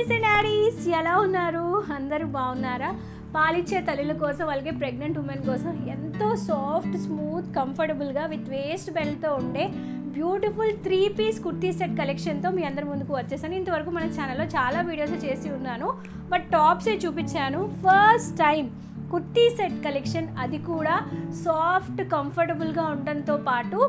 Mummies and daddy's ఎలా ఉన్నారు? అందరూ బాగున్నారా? పాలిచ్చే తల్లుల కోసం అలాగే ప్రెగ్నెంట్ ఉమెన్ కోసం ఎంతో సాఫ్ట్ స్మూత్ కంఫర్టబుల్గా విత్ వేస్ట్ బెల్ట్తో ఉండే బ్యూటిఫుల్ 3-పీస్ కుర్తీ సెట్ కలెక్షన్తో మీ అందరి ముందుకు వచ్చేసాను. ఇంతవరకు మన ఛానల్లో చాలా వీడియోస్ చేసి ఉన్నాను, బట్ టాప్సే చూపించాను. First time kurti set collection, అది కూడా సాఫ్ట్ కంఫర్టబుల్గా ఉండడంతో పాటు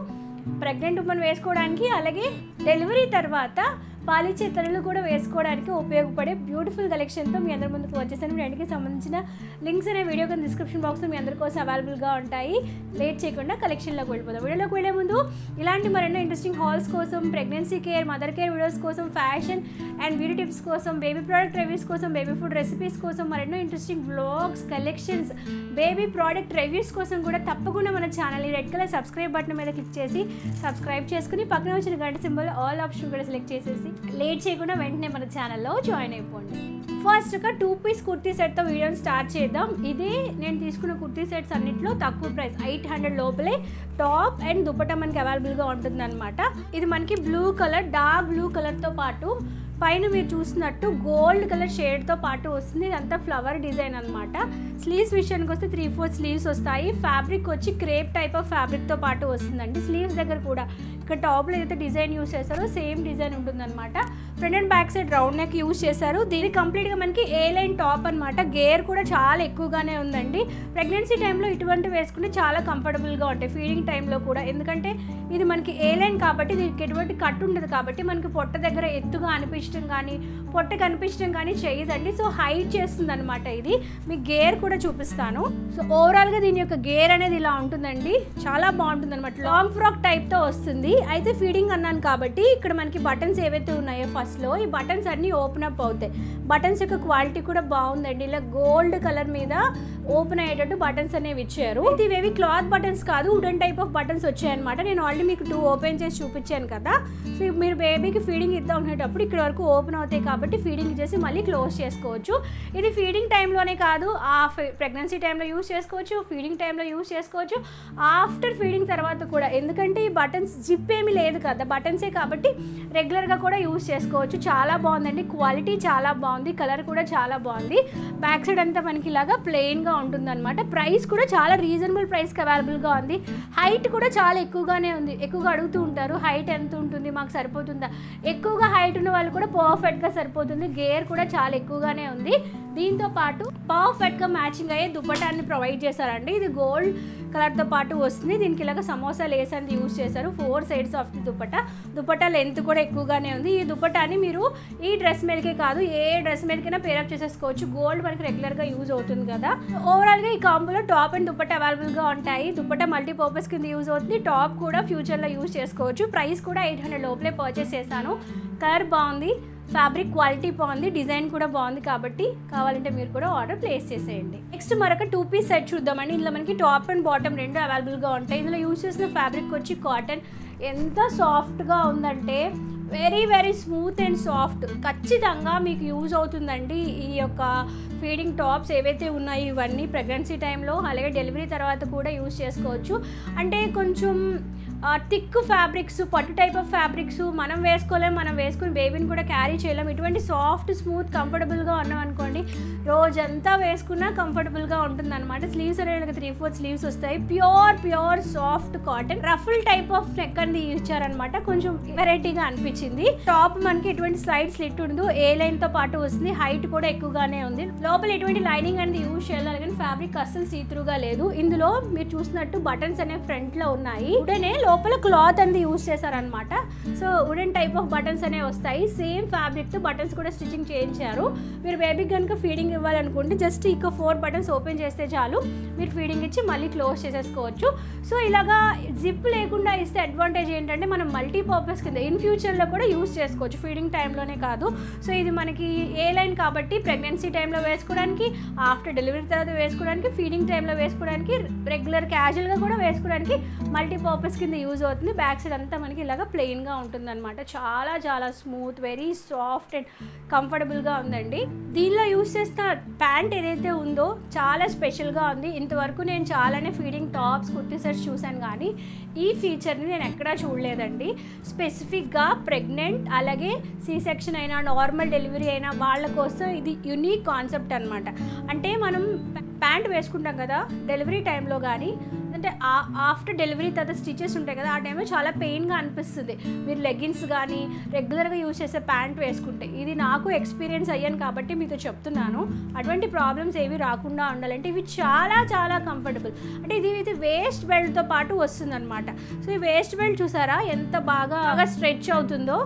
ప్రెగ్నెంట్ ఉమెన్ వేసుకోవడానికి అలాగే డెలివరీ తర్వాత పాలిచ్చే తల్లులు కూడా వేసుకోవడానికి ఉపయోగపడే బ్యూటిఫుల్ కలెక్షన్తో మీ అందరి ముందుకు వచ్చేసాను. రెండుకి సంబంధించిన లింక్స్ అనే వీడియో కింద డిస్క్రిప్షన్ బాక్స్లో మీ అందరి కోసం అవైలబుల్గా ఉంటాయి. లేట్ చేయకుండా కలెక్షన్లోకి వెళ్ళిపోదాం. వీడియోలోకి వెళ్ళే ముందు ఇలాంటి మరెన్నో ఇంట్రెస్టింగ్ హాల్స్ కోసం, pregnancy care, mother care videos కోసం, ఫ్యాషన్ అండ్ బ్యూటీ టిప్స్ కోసం, బేబీ ప్రోడక్ట్ రివ్యూస్ కోసం, బేబీ ఫుడ్ రెసిపీస్ కోసం, మరెన్నో interesting vlogs, collections, baby product reviews కోసం కూడా తప్పకుండా మన ఛానల్ని రెడ్ కలర్ సబ్స్క్రైబ్ బటన్ మీద క్లిక్ చేసి సబ్స్క్రైబ్ చేసుకుని పక్కన వచ్చిన గంట సింబల్ ఆల్ ఆప్షన్ కూడా సెలెక్ట్ చేసేసి లేట్ చేయకుండా వెంటనే మన ఛానల్లో జాయిన్ అయిపోండి. ఫస్ట్ ఒక 2-పీస్ కుర్తీ సెట్తో వీడియోని స్టార్ట్ చేద్దాం. ఇదే నేను తీసుకున్న కుర్తీ సెట్స్ అన్నింటిలో తక్కువ ప్రైస్, 800 లోపలే టాప్ అండ్ దుపట్టా మనకి అవైలబుల్గా ఉంటుంది అనమాట. ఇది మనకి బ్లూ కలర్, డార్క్ బ్లూ కలర్తో పాటు పైన మీరు చూసినట్టు గోల్డ్ కలర్ షేడ్తో పాటు వస్తుంది. ఇదంతా ఫ్లవర్ డిజైన్ అనమాట. స్లీవ్స్ విషయానికి వస్తే 3/4 స్లీవ్స్ వస్తాయి. ఫ్యాబ్రిక్ వచ్చి క్రేప్ టైప్ ఆఫ్ ఫ్యాబ్రిక్తో పాటు వస్తుందండి. స్లీవ్స్ దగ్గర కూడా ఇక్కడ టాప్లో ఏదైతే డిజైన్ యూస్ చేస్తారో సేమ్ డిజైన్ ఉంటుందన్నమాట. Front and back side round neck use చేశారు. దీని కంప్లీట్గా మనకి ఏ లైన్ టాప్ అనమాట. గేర్ కూడా చాలా ఎక్కువగానే ఉందండి. ప్రెగ్నెన్సీ టైంలో ఇటువంటి వేసుకుంటే చాలా కంఫర్టబుల్గా ఉంటాయి, ఫీడింగ్ టైంలో కూడా. ఎందుకంటే ఇది మనకి ఏ లైన్ కాబట్టి దీనికి ఎటువంటి కట్ ఉండదు కాబట్టి మనకి పొట్ట దగ్గర ఎత్తుగా అనిపించడం కానీ పొట్ట కనిపించడం కానీ చేయదండి. సో హైట్ చేస్తుంది అనమాట. ఇది మీకు గేర్ కూడా చూపిస్తాను. సో ఓవరాల్గా దీని యొక్క గేర్ అనేది ఇలా ఉంటుందండి. చాలా బాగుంటుంది అనమాట. లాంగ్ ఫ్రాక్ టైప్తో వస్తుంది. అయితే ఫీడింగ్ అన్నాను కాబట్టి ఇక్కడ మనకి బటన్స్ ఏవైతే ఉన్నాయో ఫస్ట్లో ఈ బటన్స్ అన్నీ ఓపెన్ అప్ అవుతాయి. బటన్స్ యొక్క క్వాలిటీ కూడా బాగుందండి. ఇలా గోల్డ్ కలర్ మీద ఓపెన్ అయ్యేటట్టు బటన్స్ అనేవి ఇచ్చారు. ఇది ఇవేవి క్లాత్ బటన్స్ కాదు, వుడెన్ టైప్ ఆఫ్ బటన్స్ వచ్చాయన్నమాట. నేను ఆల్రెడీ మీకు 2 ఓపెన్ చేసి చూపించాను కదా. సో మీరు బేబీకి ఫీడింగ్ ఇద్దాం అనేటప్పుడు ఇక్కడ వరకు ఓపెన్ అవుతాయి కాబట్టి ఫీడింగ్ చేసి మళ్ళీ క్లోజ్ చేసుకోవచ్చు. ఇది ఫీడింగ్ టైంలోనే కాదు, ఆ ప్రెగ్నెన్సీ టైంలో యూస్ చేసుకోవచ్చు, ఫీడింగ్ టైంలో యూస్ చేసుకోవచ్చు, ఆఫ్టర్ ఫీడింగ్ తర్వాత కూడా. ఎందుకంటే ఈ బటన్స్ జిప్ ఏమీ లేదు కదా, బటన్సే కాబట్టి రెగ్యులర్గా కూడా యూస్ చేసుకోవచ్చు. చాలా బాగుందండి. క్వాలిటీ చాలా బాగుంది, కలర్ కూడా చాలా బాగుంది. బ్యాక్ సైడ్ అంతా మనకి ఇలాగా ప్లెయిన్గా ఉంటుందన్నమాట. ప్రైస్ కూడా చాలా రీజనబుల్ ప్రైస్కి అవైలబుల్గా ఉంది. హైట్ కూడా చాలా ఎక్కువగానే ఉంది. ఎక్కువగా అడుగుతూ ఉంటారు హైట్ ఎంత ఉంటుంది, మాకు సరిపోతుందా? ఎక్కువగా హైట్ ఉన్న వాళ్ళు కూడా పర్ఫెక్ట్గా సరిపోతుంది. గేర్ కూడా చాలా ఎక్కువగానే ఉంది. దీంతో పాటు పర్ఫెక్ట్గా మ్యాచింగ్ అయ్యే దుపట్టాన్ని ప్రొవైడ్ చేశారండి. ఇది గోల్డ్ కలర్తో పాటు వస్తుంది. దీనికి ఇలాగ సమోసా లేస్ అనేది యూజ్ చేశారు. 4 sides of the dupatta length కూడా ఎక్కువగానే ఉంది. ఈ దుపట్టాని మీరు ఈ డ్రెస్ మీదకే కాదు ఏ డ్రెస్ మీదకైనా పేరప్ చేసేసుకోవచ్చు. గోల్డ్ మనకి రెగ్యులర్గా యూజ్ అవుతుంది కదా. ఓవరాల్గా ఈ కాంబోలో టాప్ అండ్ దుపట్టా అవైలబుల్గా ఉంటాయి. దుపట్టా మల్టీపర్పస్ కింద యూజ్ అవుతుంది. టాప్ కూడా ఫ్యూచర్లో యూజ్ చేసుకోవచ్చు. ప్రైస్ కూడా 800 లోపలే పర్చేస్ చేశాను. కలర్ బాగుంది, ఫ్యాబ్రిక్ క్వాలిటీ బాగుంది, డిజైన్ కూడా బాగుంది కాబట్టి కావాలంటే మీరు కూడా ఆర్డర్ ప్లేస్ చేసేయండి. నెక్స్ట్ మరొక 2-పీస్ సెట్ చూద్దామండి. ఇందులో మనకి టాప్ అండ్ బాటమ్ రెండు అవైలబుల్గా ఉంటాయి. ఇందులో యూజ్ చేసిన ఫ్యాబ్రిక్ వచ్చి కాటన్. ఎంత సాఫ్ట్గా ఉందంటే very very smooth and soft. ఖచ్చితంగా మీకు యూజ్ అవుతుందండి. ఈ యొక్క ఫీడింగ్ టాప్స్ ఏవైతే ఉన్నాయో ఇవన్నీ ప్రెగ్నెన్సీ టైంలో అలాగే డెలివరీ తర్వాత కూడా యూజ్ చేసుకోవచ్చు. అంటే కొంచెం థిక్ ఫ్యాబ్రిక్స్, పట్టు టైప్ ఆఫ్ ఫ్యాబ్రిక్స్ మనం వేసుకోలేం, మనం వేసుకుని బేబీని కూడా క్యారీ చేయలేం. ఇటువంటి సాఫ్ట్ స్మూత్ కంఫర్టబుల్గా ఉన్నాం అనుకోండి, రోజంతా వేసుకున్నా కంఫర్టబుల్గా ఉంటుంది అనమాట. స్లీవ్స్ అనేవి 3/4 స్లీవ్స్ వస్తాయి. Pure soft cotton. Ruffle type of neck అనేది ఇచ్చారనమాట. కొంచెం వెరైటీగా అనిపించింది. టాప్ మనకి ఎటువంటి సైడ్ స్లిట్ ఉండదు, ఏ లైన్తో పాటు వస్తుంది. హైట్ కూడా ఎక్కువగానే ఉంది. లోపల ఎటువంటి లైనింగ్ అనేది యూజ్ చేయాలి కానీ ఫ్యాబ్రిక్ అస్సలు సీత్రూగా లేదు. ఇందులో మీరు చూసినట్టు బటన్స్ అనేవి ఫ్రంట్లో ఉన్నాయి. ఉడనే లోపల క్లాత్ అనేది యూజ్ చేశారనమాట. So wooden type of buttons అనేవి వస్తాయి. సేమ్ ఫ్యాబ్రిక్తో బటన్స్ కూడా స్టిచ్చింగ్ చేయించారు. మీరు బేబీకి కనుక ఫీడింగ్ ఇవ్వాలనుకుంటే జస్ట్ ఇక 4 బటన్స్ ఓపెన్ చేస్తే చాలు, మీరు ఫీడింగ్ ఇచ్చి మళ్ళీ క్లోజ్ చేసేసుకోవచ్చు. సో ఇలాగా జిప్ లేకుండా ఇస్తే అడ్వాంటేజ్ ఏంటంటే మనం మల్టీపర్పస్ కింద ఇన్ ఫ్యూచర్లో కూడా యూజ్ చేసుకోవచ్చు, ఫీడింగ్ టైంలోనే కాదు. సో ఇది మనకి ఏ లైన్ కాబట్టి ప్రెగ్నెన్సీ టైంలో వేసుకోవడానికి, ఆఫ్టర్ డెలివరీ తర్వాత వేసుకోవడానికి, ఫీడింగ్ టైంలో వేసుకోవడానికి, రెగ్యులర్ క్యాజువల్గా కూడా వేసుకోవడానికి మల్టీపర్పస్ కింద యూజ్ అవుతుంది. బ్యాక్ సైడ్ అంతా మనకి ఇలాగ ప్లెయిన్గా ఉంటుందన్నమాట. చాలా చాలా స్మూత్, వెరీ సాఫ్ట్ అండ్ కంఫర్టబుల్గా ఉందండి. దీనిలో యూజ్ చేసిన ప్యాంట్ ఏదైతే ఉందో చాలా స్పెషల్గా ఉంది. ఇంతవరకు నేను చాలానే ఫీడింగ్ టాప్స్, కుర్తీ సెట్స్ చూశాను, కానీ ఈ ఫీచర్ని నేను ఎక్కడా చూడలేదండి. స్పెసిఫిక్గా ప్రెగ్నెంట్, అలాగే సి సెక్షన్ అయినా నార్మల్ డెలివరీ అయినా వాళ్ళ కోసం ఇది యునిక్ కాన్సెప్ట్ అనమాట. అంటే మనం ప్యాంట్ వేసుకుంటాం కదా డెలివరీ టైంలో, కానీ అంటే ఆఫ్టర్ డెలివరీ తర్వాత స్టిచెస్ ఉంటాయి కదా, ఆ టైంలో చాలా పెయిన్గా అనిపిస్తుంది మీరు లెగ్గిన్స్ కానీ రెగ్యులర్గా యూజ్ చేసే ప్యాంట్ వేసుకుంటే. ఇది నాకు ఎక్స్పీరియన్స్ అయ్యాను కాబట్టి మీతో చెప్తున్నాను. అటువంటి ప్రాబ్లమ్స్ ఏవి రాకుండా ఉండాలంటే ఇవి చాలా చాలా కంఫర్టబుల్. అంటే ఇది వేస్ట్ బెల్ట్తో పాటు వస్తుందన్నమాట. సో ఈ వేస్ట్ బెల్ట్ చూసారా ఎంత బాగా స్ట్రెచ్ అవుతుందో.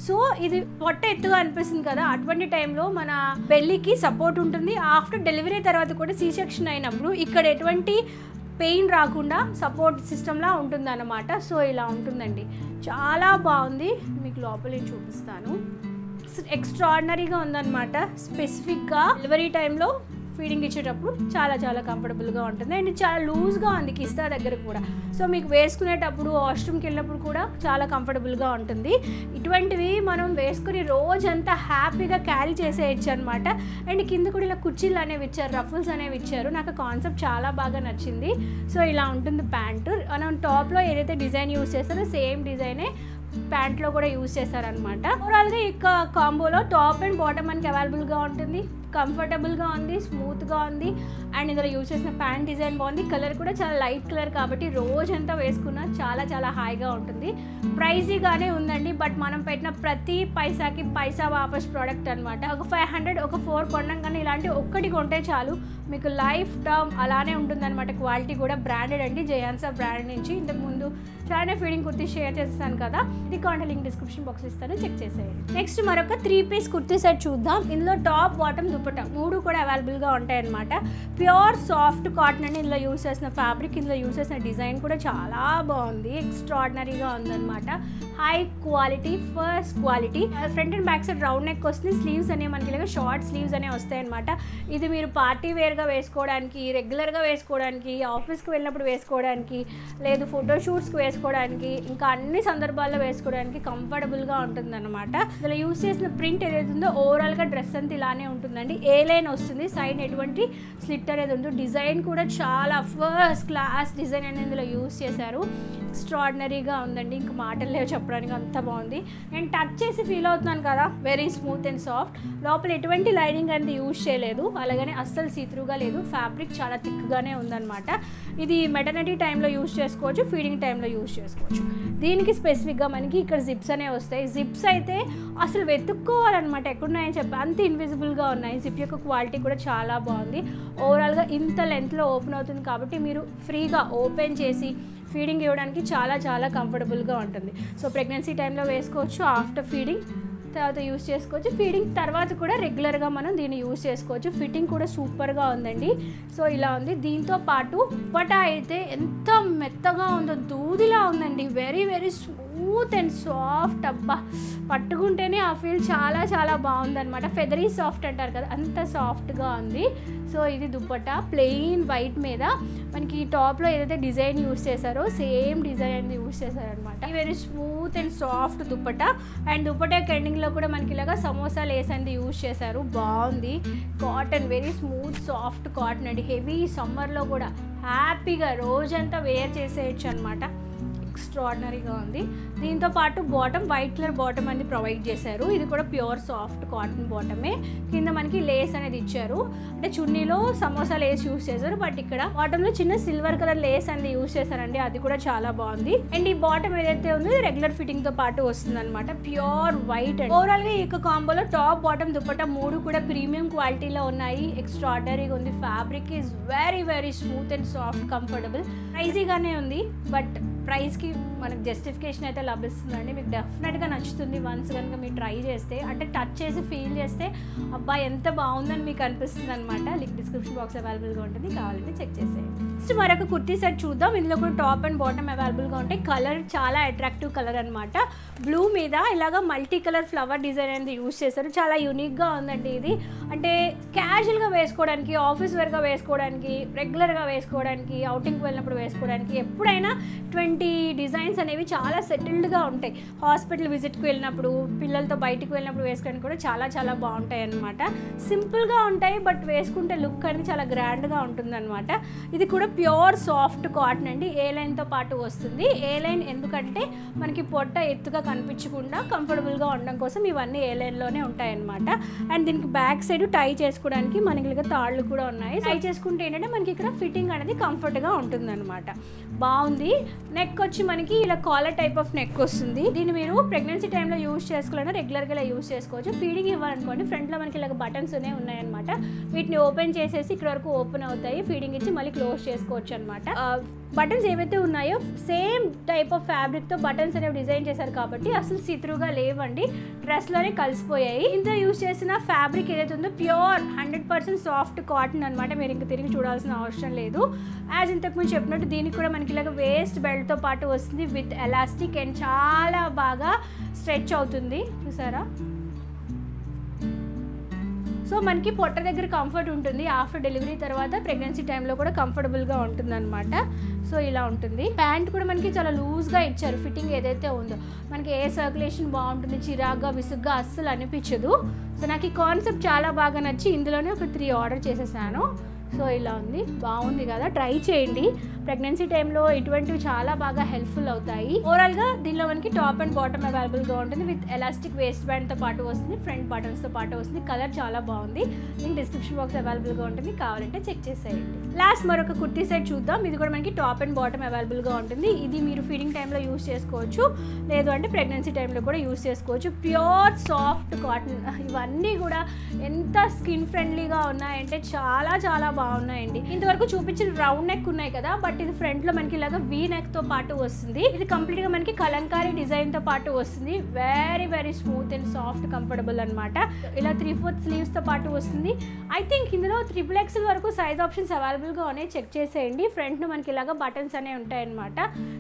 సో ఇది పొట్ట ఎత్తుగా అనిపిస్తుంది కదా, అటువంటి టైంలో మన బెల్లీకి సపోర్ట్ ఉంటుంది. ఆఫ్టర్ డెలివరీ తర్వాత కూడా సి సెక్షన్ అయినప్పుడు ఇక్కడ ఎటువంటి పెయిన్ రాకుండా సపోర్ట్ సిస్టమ్లా ఉంటుందన్నమాట. సో ఇలా ఉంటుందండి, చాలా బాగుంది. మీకు లోపల చూపిస్తాను. ఎక్స్ట్రాడినరీగా ఉందన్నమాట. స్పెసిఫిక్గా డెలివరీ టైంలో ఫీడింగ్ ఇచ్చేటప్పుడు చాలా చాలా కంఫర్టబుల్గా ఉంటుంది. అండ్ చాలా లూజ్గా ఉంది కిస్తా దగ్గర కూడా. సో మీకు వేసుకునేటప్పుడు వాష్రూమ్కి వెళ్ళినప్పుడు కూడా చాలా కంఫర్టబుల్గా ఉంటుంది. ఇటువంటివి మనం వేసుకుని రోజంతా హ్యాపీగా క్యారీ చేసేయచ్చు అనమాట. అండ్ కింద కూడా ఇలా కుర్చీలు అనేవి ఇచ్చారు, రఫుల్స్ అనేవి ఇచ్చారు. నాకు కాన్సెప్ట్ చాలా బాగా నచ్చింది. సో ఇలా ఉంటుంది ప్యాంటు. మనం టాప్లో ఏదైతే డిజైన్ యూజ్ చేస్తారో సేమ్ డిజైనే ప్యాంట్లో కూడా యూజ్ చేశారనమాట. ఓవరాల్గా ఈ కాంబోలో టాప్ అండ్ బాటమ్ మనకి అవైలబుల్గా ఉంటుంది. కంఫర్టబుల్గా ఉంది, స్మూత్గా ఉంది. అండ్ ఇందులో యూజ్ చేసిన ప్యాంట్ డిజైన్ బాగుంది. కలర్ కూడా చాలా లైట్ కలర్ కాబట్టి రోజంతా వేసుకున్నా చాలా చాలా హాయిగా ఉంటుంది. ప్రైజీగానే ఉందండి, బట్ మనం పెట్టిన ప్రతి పైసాకి పైసా వాపస్ ప్రోడక్ట్ అనమాట. ఒక 500 ఒక 4 కొనడం కానీ ఇలాంటి ఒక్కటి కొంటే చాలు మీకు లైఫ్ టర్మ్ అలానే ఉంటుందన్నమాట. క్వాలిటీ కూడా బ్రాండెడ్ అండి, జయాన్సా బ్రాండ్ నుంచి. ఇంతకుముందు చాలా ఫీడింగ్ కుర్తీ షేర్ చేస్తాను కదా, ఇది కాంటాక్ట్ లింక్ డిస్క్రిప్షన్ బాక్స్ ఇస్తాను, చెక్ చేసేయండి. నెక్స్ట్ మరొక 3 పీస్ కుర్తీ సెట్ చూద్దాం. ఇందులో టాప్, బాటమ్, దుపట్టా 3 కూడా అవైలబుల్గా ఉంటాయన్నమాట. ప్యూర్ సాఫ్ట్ కాటన్ అని ఇందులో యూస్ చేసిన ఫ్యాబ్రిక్, ఇందులో యూస్ చేసిన డిజైన్ కూడా చాలా బాగుంది, ఎక్స్ట్రాడినరీగా ఉందన్నమాట. High quality, first quality. Front and back side round neck వస్తుంది. స్లీవ్స్ అనేవి మనకి ఇలాగ షార్ట్ స్లీవ్స్ అనేవి వస్తాయన్నమాట. ఇది మీరు పార్టీ వేర్గా వేసుకోవడానికి, రెగ్యులర్గా వేసుకోవడానికి, ఆఫీస్కి వెళ్ళినప్పుడు వేసుకోవడానికి, లేదు ఫోటోషూట్స్కి వేసుకోవడానికి, ఇంకా అన్ని సందర్భాల్లో వేసుకోవడానికి కంఫర్టబుల్గా ఉంటుందన్నమాట. ఇందులో యూస్ చేసిన ప్రింట్ ఏదైతే ఉందో ఓవరాల్గా డ్రెస్ అంతా ఇలానే ఉంటుందండి. ఏ లైన్ వస్తుంది, సైడ్ ఎటువంటి స్లిట్ అనేది ఉందో. డిజైన్ కూడా చాలా ఫస్ట్ క్లాస్ డిజైన్ అనేది ఇందులో యూస్ చేశారు. ఎక్స్ట్రాడినరీగా ఉందండి, ఇంకా మాటలు లేవు చెప్పడానికి, అంత బాగుంది. నేను టచ్ చేసి ఫీల్ అవుతున్నాను కదా, వెరీ స్మూత్ అండ్ సాఫ్ట్. లోపల ఎటువంటి లైనింగ్ అనేది యూజ్ చేయలేదు, అలాగనే అస్సలు సీత్రూగా లేదు. ఫ్యాబ్రిక్ చాలా థిక్గానే ఉందన్నమాట. ఇది మెటర్నిటీ టైంలో యూజ్ చేసుకోవచ్చు, ఫీడింగ్ టైంలో యూజ్ చేసుకోవచ్చు. దీనికి స్పెసిఫిక్గా మనకి ఇక్కడ జిప్స్ అనేవి వస్తాయి. జిప్స్ అయితే అసలు వెతుక్కోవాలన్నమాట ఎక్కడున్నాయని చెప్పి, అంత ఇన్విజిబుల్గా ఉన్నాయి. జిప్ యొక్క క్వాలిటీ కూడా చాలా బాగుంది. ఓవరాల్గా ఇంత లెంత్లో ఓపెన్ అవుతుంది కాబట్టి మీరు ఫ్రీగా ఓపెన్ చేసి ఫీడింగ్ ఇవ్వడానికి చాలా చాలా కంఫర్టబుల్గా ఉంటుంది. సో ప్రెగ్నెన్సీ టైంలో వేసుకోవచ్చు, ఆఫ్టర్ ఫీడింగ్ తర్వాత యూస్ చేసుకోవచ్చు, ఫీడింగ్ తర్వాత కూడా రెగ్యులర్గా మనం దీన్ని యూస్ చేసుకోవచ్చు. ఫిట్టింగ్ కూడా సూపర్గా ఉందండి. సో ఇలా ఉంది. దీంతో పాటు దుపట్టా అయితే ఎంత మెత్తగా ఉందో, దూదిలా ఉందండి. Very very smooth and soft. అబ్బా, పట్టుకుంటేనే ఆ ఫీల్ చాలా చాలా బాగుందన్నమాట. ఫెదరీ సాఫ్ట్ అంటారు కదా, అంత సాఫ్ట్గా ఉంది. సో ఇది దుపట్టా ప్లెయిన్ వైట్ మీద మనకి టాప్లో ఏదైతే డిజైన్ యూస్ చేశారో సేమ్ డిజైన్ యూస్ చేశారనమాట. Very smooth and soft dupatta. And dupatta ఎండింగ్లో కూడా మనకి ఇలాగా సమోసా లేస్ అనేది యూస్ చేశారు, బాగుంది. Cotton, very smooth soft cotton అండి. హెవీ సమ్మర్లో కూడా హ్యాపీగా రోజంతా వేర్ చేసేయచ్చు అనమాట. ఎక్స్ట్రాడినరీగా ఉంది. దీంతో పాటు బాటమ్ వైట్ కలర్ బాటమ్ అనేది ప్రొవైడ్ చేశారు. ఇది కూడా ప్యూర్ సాఫ్ట్ కాటన్ బాటమే. కింద మనకి లేస్ అనేది ఇచ్చారు, అంటే చున్నీలో సమోసా లేస్ యూస్ చేశారు, బట్ ఇక్కడ బాటంలో చిన్న సిల్వర్ కలర్ లేస్ అనేది యూస్ చేశారండి. అది కూడా చాలా బాగుంది. అండ్ ఈ బాటమ్ ఏదైతే ఉందో రెగ్యులర్ ఫిట్టింగ్ తో పాటు వస్తుంది అనమాట, ప్యూర్ వైట్. ఓవరాల్ గా ఈ కాంబోలో టాప్, బాటమ్, దుపట్టా 3 కూడా ప్రీమియం క్వాలిటీలో ఉన్నాయి. ఎక్స్ట్రాడినరీగా ఉంది. Fabric is very very smooth and soft, comfortable. ప్రైజీగానే ఉంది, బట్ ప్రైస్కి మనకు జస్టిఫికేషన్ అయితే లభిస్తుందండి. మీకు డెఫినెట్గా నచ్చుతుంది వన్స్ కనుక మీరు ట్రై చేస్తే, అంటే టచ్ చేసి ఫీల్ చేస్తే అబ్బా ఎంత బాగుందని మీకు అనిపిస్తుంది అనమాట. లింక్ డిస్క్రిప్షన్ బాక్స్ అవైలబుల్గా ఉంటుంది, కావాలంటే చెక్ చేసేయండి. నెక్స్ట్ మరొక కుర్తీ సెట్ చూద్దాం. ఇందులో కూడా టాప్ అండ్ బాటమ్ అవైలబుల్గా ఉంటాయి. కలర్ చాలా అట్రాక్టివ్ కలర్ అనమాట. బ్లూ మీద ఇలాగా మల్టీ కలర్ ఫ్లవర్ డిజైన్ అనేది యూజ్ చేశారు. చాలా యూనిక్గా ఉందండి ఇది. అంటే క్యాజువల్గా వేసుకోవడానికి, ఆఫీస్ వేర్గా వేసుకోవడానికి, రెగ్యులర్గా వేసుకోవడానికి, అవుటింగ్కి వెళ్ళినప్పుడు వేసుకోవడానికి, ఎప్పుడైనా 20 ఇటువంటి డిజైన్స్ అనేవి చాలా సెటిల్డ్గా ఉంటాయి. హాస్పిటల్ విజిట్కి వెళ్ళినప్పుడు, పిల్లలతో బయటికి వెళ్ళినప్పుడు వేసుకోవడానికి కూడా చాలా చాలా బాగుంటాయి అన్నమాట. సింపుల్గా ఉంటాయి, బట్ వేసుకుంటే లుక్ అనేది చాలా గ్రాండ్గా ఉంటుందన్నమాట. ఇది కూడా ప్యూర్ సాఫ్ట్ కాటన్ అండి. ఏ లైన్తో పాటు వస్తుంది. ఏ లైన్ ఎందుకంటే మనకి పొట్ట ఎత్తుగా కనిపించకుండా కంఫర్టబుల్గా ఉండడం కోసం ఇవన్నీ ఏ లైన్లోనే ఉంటాయన్నమాట. అండ్ దీనికి బ్యాక్ సైడ్ టై చేసుకోవడానికి మనకి ఇలా తాళ్ళు కూడా ఉన్నాయి. టై చేసుకుంటే ఏంటంటే మనకి ఇక్కడ ఫిట్టింగ్ అనేది కంఫర్ట్గా ఉంటుందన్నమాట. బాగుంది. నెక్ వచ్చి మనకి ఇలా కాలర్ టైప్ ఆఫ్ నెక్ వస్తుంది. దీన్ని మీరు ప్రెగ్నెన్సీ టైంలో యూజ్ చేసుకోవాలన్నా రెగ్యులర్గా ఇలా యూజ్ చేసుకోవచ్చు. ఫీడింగ్ ఇవ్వాలనుకోండి, ఫ్రంట్లో మనకి ఇలా బటన్స్ ఉన్నాయన్నమాట. వీటిని ఓపెన్ చేసేసి ఇక్కడ వరకు ఓపెన్ అవుతాయి. ఫీడింగ్ ఇచ్చి మళ్ళీ క్లోజ్ చేసుకోవచ్చు అనమాట. బటన్స్ ఏవైతే ఉన్నాయో సేమ్ టైప్ ఆఫ్ ఫ్యాబ్రిక్తో బటన్స్ అనేవి డిజైన్ చేశారు కాబట్టి అసలు సిత్రుగా లేవండి, డ్రెస్లోనే కలిసిపోయాయి. ఇందులో యూజ్ చేసిన ఫ్యాబ్రిక్ ఏదైతే ఉందో ప్యూర్ 100% సాఫ్ట్ కాటన్ అనమాట. మీరు ఇంకా తిరిగి చూడాల్సిన అవసరం లేదు. యాజ్ ఇంతకుముందు చెప్పినట్టు దీనికి కూడా మనకి ఇలాగ వేస్ట్ బెల్ట్తో పాటు వస్తుంది విత్ ఎలాస్టిక్ అండ్ చాలా బాగా స్ట్రెచ్ అవుతుంది. చూసారా? సో మనకి పొట్ట దగ్గర కంఫర్ట్ ఉంటుంది. ఆఫ్టర్ డెలివరీ తర్వాత ప్రెగ్నెన్సీ టైంలో కూడా కంఫర్టబుల్గా ఉంటుంది అనమాట. సో ఇలా ఉంటుంది. ప్యాంట్ కూడా మనకి చాలా లూజ్గా ఇచ్చారు. ఫిట్టింగ్ ఏదైతే ఉందో మనకి ఏ సర్క్యులేషన్ బాగుంటుంది, చిరాగ్గా విసుగ్గా అస్సలు అనిపించదు. సో నాకు ఈ కాన్సెప్ట్ చాలా బాగా నచ్చి ఇందులోనే ఒక 3 ఆర్డర్ చేసేసాను. సో ఇలా ఉంది, బాగుంది కదా, ట్రై చేయండి. ప్రెగ్నెన్సీ టైంలో ఇటువంటివి చాలా బాగా హెల్ప్ఫుల్ అవుతాయి. ఓవరాల్గా దీనిలో మనకి టాప్ అండ్ బాటమ్ అవైలబుల్గా ఉంటుంది విత్ ఎలాస్టిక్ వేస్ట్ బ్యాండ్తో పాటు వస్తుంది, ఫ్రంట్ బటన్స్తో పాటు వస్తుంది. కలర్ చాలా బాగుంది. లింక్ డిస్క్రిప్షన్ బాక్స్ అవైలబుల్గా ఉంటుంది, కావాలంటే చెక్ చేసేయండి. లాస్ట్ మరొక కుర్తీ సెట్ చూద్దాం. ఇది కూడా మనకి టాప్ అండ్ బాటమ్ అవైలబుల్గా ఉంటుంది. ఇది మీరు ఫీడింగ్ టైంలో యూస్ చేసుకోవచ్చు, లేదు అంటే ప్రెగ్నెన్సీ టైంలో కూడా యూస్ చేసుకోవచ్చు. Pure soft cotton. ఇవన్నీ కూడా ఎంత స్కిన్ ఫ్రెండ్లీగా ఉన్నాయంటే చాలా చాలా బాగున్నాయండి. ఇంతవరకు చూపించిన రౌండ్ నెక్ ఉన్నాయి కదా, బట్ ఇది ఫ్రంట్ లో మనకి ఇలాగా వీ నెక్ తో పాటు వస్తుంది. ఇది కంప్లీట్ గా మనకి కలంకారీ డిజైన్ తో పాటు వస్తుంది. Very very smooth and soft comfortable అనమాట. ఇలా 3/4 స్లీవ్స్ తో పాటు వస్తుంది. ఐ థింక్ ఇందులో XXL వరకు సైజ్ ఆప్షన్స్ అవైలబుల్ గా ఉన్నాయి, చెక్ చేసేయండి. ఫ్రంట్ మనకి ఇలాగా బటన్స్ అనేవి ఉంటాయి అనమాట.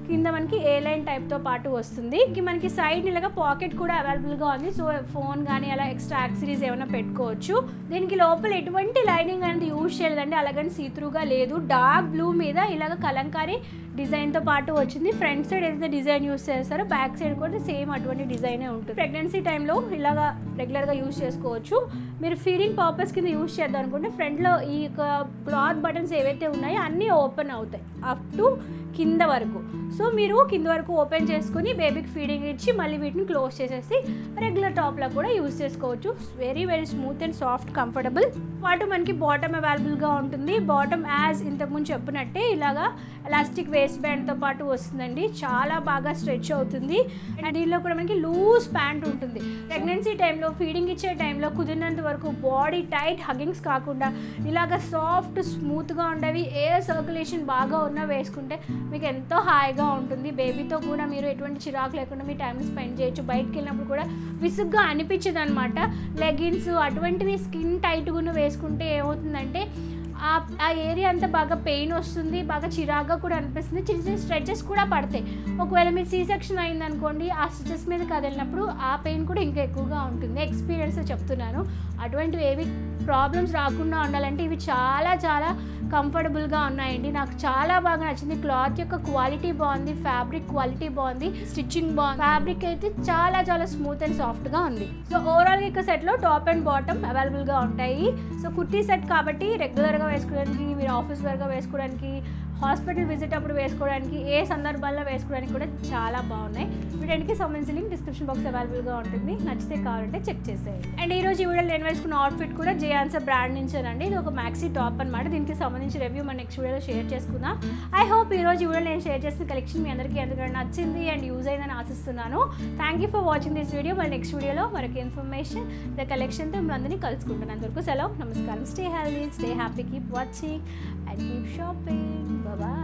కింద మనకి ఏ లైన్ టైప్ తో పాటు వస్తుంది. మనకి సైడ్ ఇలాగా పాకెట్ కూడా అవైలబుల్ గా ఉంది. సో ఫోన్ కానీ అలా ఎక్స్ట్రా యాక్సెసరీస్ ఏమైనా పెట్టుకోవచ్చు. దీనికి లోపల ఎటువంటి లైనింగ్ అనేది యూజ్ చేయలేదండి, అలాగని సీత్రూగా లేదు. డార్క్ బ్లూ మీద ఇలాగ కలంకారీ డిజైన్తో పాటు వచ్చింది. ఫ్రంట్ సైడ్ ఏదైతే డిజైన్ యూస్ చేస్తారో బ్యాక్ సైడ్ కూడా సేమ్ అటువంటి డిజైనే ఉంటుంది. ప్రెగ్నెన్సీ టైంలో ఇలాగా రెగ్యులర్గా యూస్ చేసుకోవచ్చు. మీరు ఫీడింగ్ పర్పస్ కింద యూస్ చేద్దాం అనుకుంటే ఫ్రంట్లో ఈ క్లాత్ బటన్స్ ఏవైతే ఉన్నాయో అన్నీ ఓపెన్ అవుతాయి అప్ టు కింద వరకు. సో మీరు కింద వరకు ఓపెన్ చేసుకుని బేబీకి ఫీడింగ్ ఇచ్చి మళ్ళీ వీటిని క్లోజ్ చేసేసి రెగ్యులర్ టాప్లో కూడా యూస్ చేసుకోవచ్చు. Very very smooth and soft comfortable. పాటు మనకి బాటమ్ అవైలబుల్గా ఉంటుంది. బాటమ్ యాజ్ ఇంతకుముందు చెప్పినట్టే ఇలాగా ఎలాస్టిక్ వేస్ట్ బ్యాండ్తో పాటు వస్తుందండి. చాలా బాగా స్ట్రెచ్ అవుతుంది. అండ్ దీనిలో కూడా మనకి లూజ్ ప్యాంట్ ఉంటుంది. ప్రెగ్నెన్సీ టైంలో ఫీడింగ్ ఇచ్చే టైంలో కుదిరినంత వరకు బాడీ టైట్ హగ్గింగ్స్ కాకుండా ఇలాగ సాఫ్ట్ స్మూత్గా ఉండేవి, ఎయిర్ సర్క్యులేషన్ బాగా ఉన్నా వేసుకుంటే మీకు ఎంతో హాయిగా ఉంటుంది. బేబీతో కూడా మీరు ఎటువంటి చిరాకు లేకుండా మీ టైంని స్పెండ్ చేయొచ్చు. బయటకు వెళ్ళినప్పుడు కూడా విసుగ్గా అనిపించదు అనమాట. లెగిన్స్ అటువంటివి స్కిన్ టైట్గా వేసుకుంటే ఏమవుతుందంటే ఆ ఏరియా అంతా బాగా పెయిన్ వస్తుంది, బాగా చిరాగ్గా కూడా అనిపిస్తుంది. చిన్న చిన్న స్ట్రెచెస్ కూడా పడతాయి. ఒకవేళ మీరు C-సెక్షన్ అయిందనుకోండి, ఆ స్ట్రెచెస్ మీద కదిలినప్పుడు ఆ పెయిన్ కూడా ఇంకా ఎక్కువగా ఉంటుంది. ఎక్స్పీరియన్స్ చెప్తున్నాను. అటువంటివి ఏవి ప్రాబ్లమ్స్ రాకుండా ఉండాలంటే ఇవి చాలా చాలా కంఫర్టబుల్గా ఉన్నాయండి. నాకు చాలా బాగా నచ్చింది. క్లాత్ యొక్క క్వాలిటీ బాగుంది, ఫ్యాబ్రిక్ క్వాలిటీ బాగుంది, స్టిచ్చింగ్ బాగుంది. ఫ్యాబ్రిక్ అయితే చాలా చాలా స్మూత్ అండ్ సాఫ్ట్గా ఉంది. సో ఓవరాల్గా ఇక సెట్లో టాప్ అండ్ బాటమ్ అవైలబుల్గా ఉంటాయి. సో కుర్తీ సెట్ కాబట్టి రెగ్యులర్గా వేసుకోవడానికి, మీరు ఆఫీస్ వర్గా వేసుకోవడానికి, హాస్పిటల్ విజిట్ అప్పుడు వేసుకోవడానికి, ఏ సందర్భాల్లో వేసుకోవడానికి కూడా చాలా బాగున్నాయి. వీటికి సంబంధించి లింక్ డిస్క్రిప్షన్ బాక్స్ అవైలబుల్గా ఉంటుంది. నచ్చితే కావాలంటే చెక్ చేసేయండి. అండ్ ఈరోజు ఈ వీడియోలో నేను వేసుకున్న అవుట్ఫిట్ కూడా జే-ఆన్సర్ బ్రాండ్ నుంచేనండి. ఇది ఒక మ్యాక్సీ టాప్ అనమాట. దీనికి సంబంధించి రివ్యూ మన నెక్స్ట్ వీడియోలో షేర్ చేసుకుందాం. ఐ హోప్ ఈరోజు ఈ వీడియోలో నేను షేర్ చేసిన కలెక్షన్ మీ అందరికీ ఎందుకంటే నచ్చింది అండ్ యూజ్ అయిందని ఆశిస్తున్నాను. Thank you for watching this video. మరి నెక్స్ట్ వీడియోలో మరొక ఇన్ఫర్మేషన్ ద కలెక్షన్తో మిమ్మల్ని అందరినీ కలుసుకుంటాను. అంతవరకు సెలవు, నమస్కారం. Stay healthy, stay happy, keep watching and keep shopping. Bye-bye.